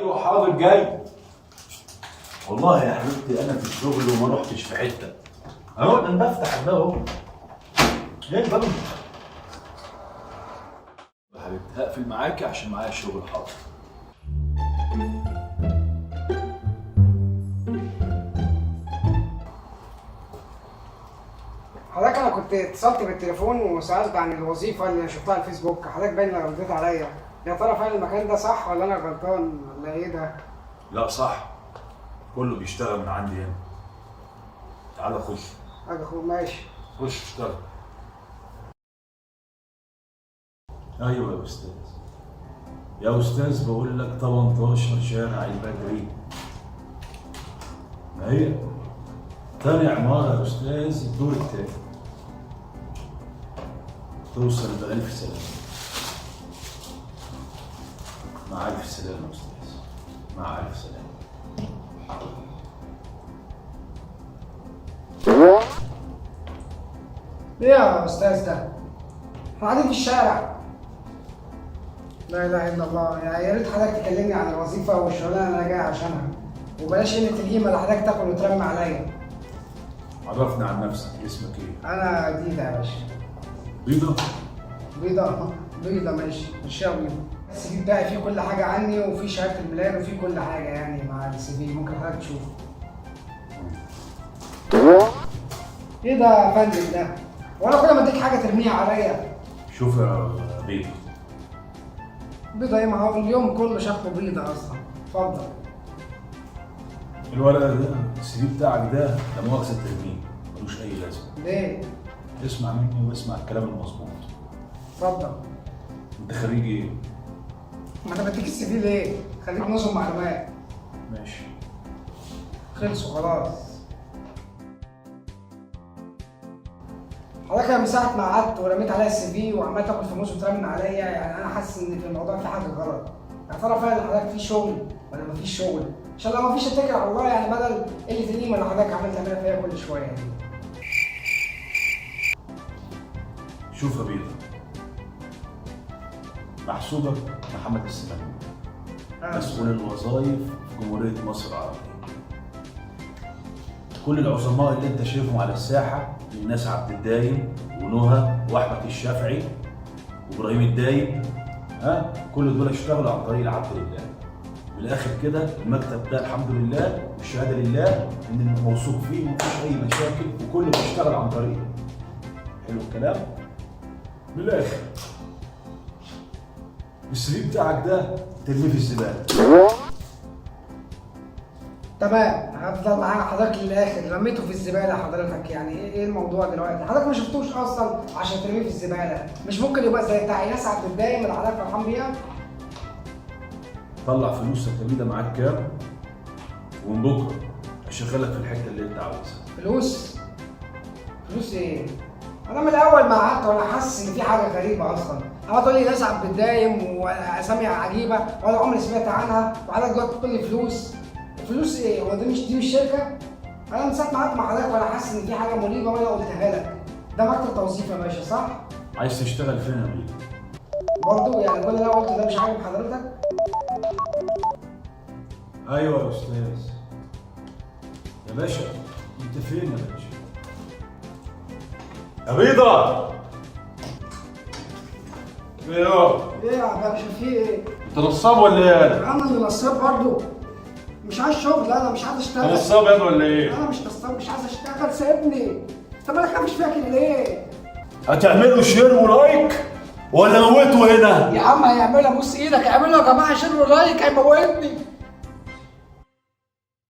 ايوه حاضر جاي. والله يا حبيبتي انا في الشغل وما رحتش في حته. اهو انا بفتح الباب اهو. ايه الباب؟ يا حبيبتي هقفل معاكي عشان معايا شغل. حاضر. حضرتك انا كنت اتصلت بالتليفون وسالت عن الوظيفه اللي شفتها على الفيسبوك. حضرتك باين انك رديت عليا. يا ترى فعلا المكان ده صح ولا انا غلطان ولا ايه ده؟ لا صح، كله بيشتغل من عندي هنا. تعالى خش. اجي اخويا ماشي. خش اشتغل. ايوه يا استاذ. يا استاذ بقول لك 18 شارع البدري. ما هي تاني عمارة يا استاذ، الدور التاني. توصل بألف سلامة. مع ألف سلامة يا استاذ. مع ألف سلامة. ايه يا استاذ ده؟ احنا قاعدين في الشارع. لا اله الا الله. يا ريت حضرتك تكلمني عن الوظيفه والشغلانه اللي انا جاي عشانها، وبلاش قله القيمه اللي حضرتك تاكل وترمي عليا. عرفني عن نفسك، اسمك ايه؟ انا جديده يا باشا. بيضة؟ بيضه ماشي، مشيها بيضه. السي في بتاعي فيه كل حاجه عني، وفيه شهاده الميلاد، وفيه كل حاجه يعني مع السي في. ممكن حضرتك تشوفه. ايه ده يا فندم ده؟ وانا كل ما اديك حاجه ترميها عليا. شوف يا بيضة. بيضه ايه؟ ما هو اليوم كله شكله بيضه اصلا. اتفضل. الورقة ده السي في بتاعك ده لا مؤاخذة ترميه، ملوش أي لازمة. ليه؟ اسمع مني واسمع الكلام المظبوط. اتفضل. أنت خريج إيه؟ ما انا بديك السي في ليه؟ خليك نظم معلومات. ماشي. خلصوا خلاص. حضرتك انا من ساعه ما قعدت ورميت عليا السي في وعمال تاكل فلوس وترمي عليا، يعني انا حاسس ان في الموضوع في حاجه غلط. يا ترى فعلا حضرتك في شغل ولا مفيش شغل؟ عشان لو مفيش اتكل على الله، يعني بدل قله القيمه اللي حضرتك عمال تعملها فيا كل شويه يعني. شوف يا بيضة، محسوبك محمد السلام، مسؤول الوظائف في جمهورية مصر العربية. كل العظماء اللي انت شايفهم على الساحة، الناس عبد الدايم ونهى واحمد الشافعي وابراهيم الدايم، كل دول اشتغلوا عن طريق العبد لله. من الاخر كده المكتب ده الحمد لله والشهاده لله ان موثوق فيه ومفيش اي مشاكل وكله بيشتغل عن طريقه. حلو الكلام؟ من الاخر السي في بتاعك ده ترميه في الزباله. تمام، هفضل معاك حضرتك للاخر. رميته في الزباله حضرتك، يعني ايه الموضوع دلوقتي؟ حضرتك ما شفتوش اصلا عشان ترميه في الزباله. مش ممكن يبقى زي بتاع ايناس عبد الدايم اللي حضرتك فرحان بيها؟ طلع فلوسك يا معاك كام؟ ومن بكره اشغلك في الحته اللي انت عاوزها. فلوس؟ فلوس ايه؟ انا من الاول ما قعدت وانا حاسس ان في حاجه غريبه اصلا. اما تقول لي ناس عبد الدايم واسامي عجيبه وانا عمري سمعت عنها، وحضرتك دلوقتي بتقول لي فلوس. فلوس ايه؟ هو دي مش شركه؟ انا من ساعه ما قعدت مع حضرتك وانا حاسس ان في حاجه مريبه وانا قلتها لك. ده مكتب توظيف يا باشا صح؟ عايز تشتغل فين يا بيه؟ برضه يعني كل اللي انا قلته ده مش عاجب حضرتك؟ ايوه يا استاذ. يا باشا انت فين يا باشا؟ يا بيضة! ايه يا باشا في ايه؟ انت نصاب ولا ايه؟ انا اللي نصاب برضه. مش عايز شغل، انا مش عايز اشتغل. انت نصاب يا ولا ايه؟ انا مش نصاب، مش عايز اشتغل، سيبني. انت مالك مش فاكر ليه؟ هتعملوا شير ولايك ولا موتوا هنا؟ يا عم هيعملها، بص ايدك، اعملوا يا جماعه شير ولايك، هيموتني.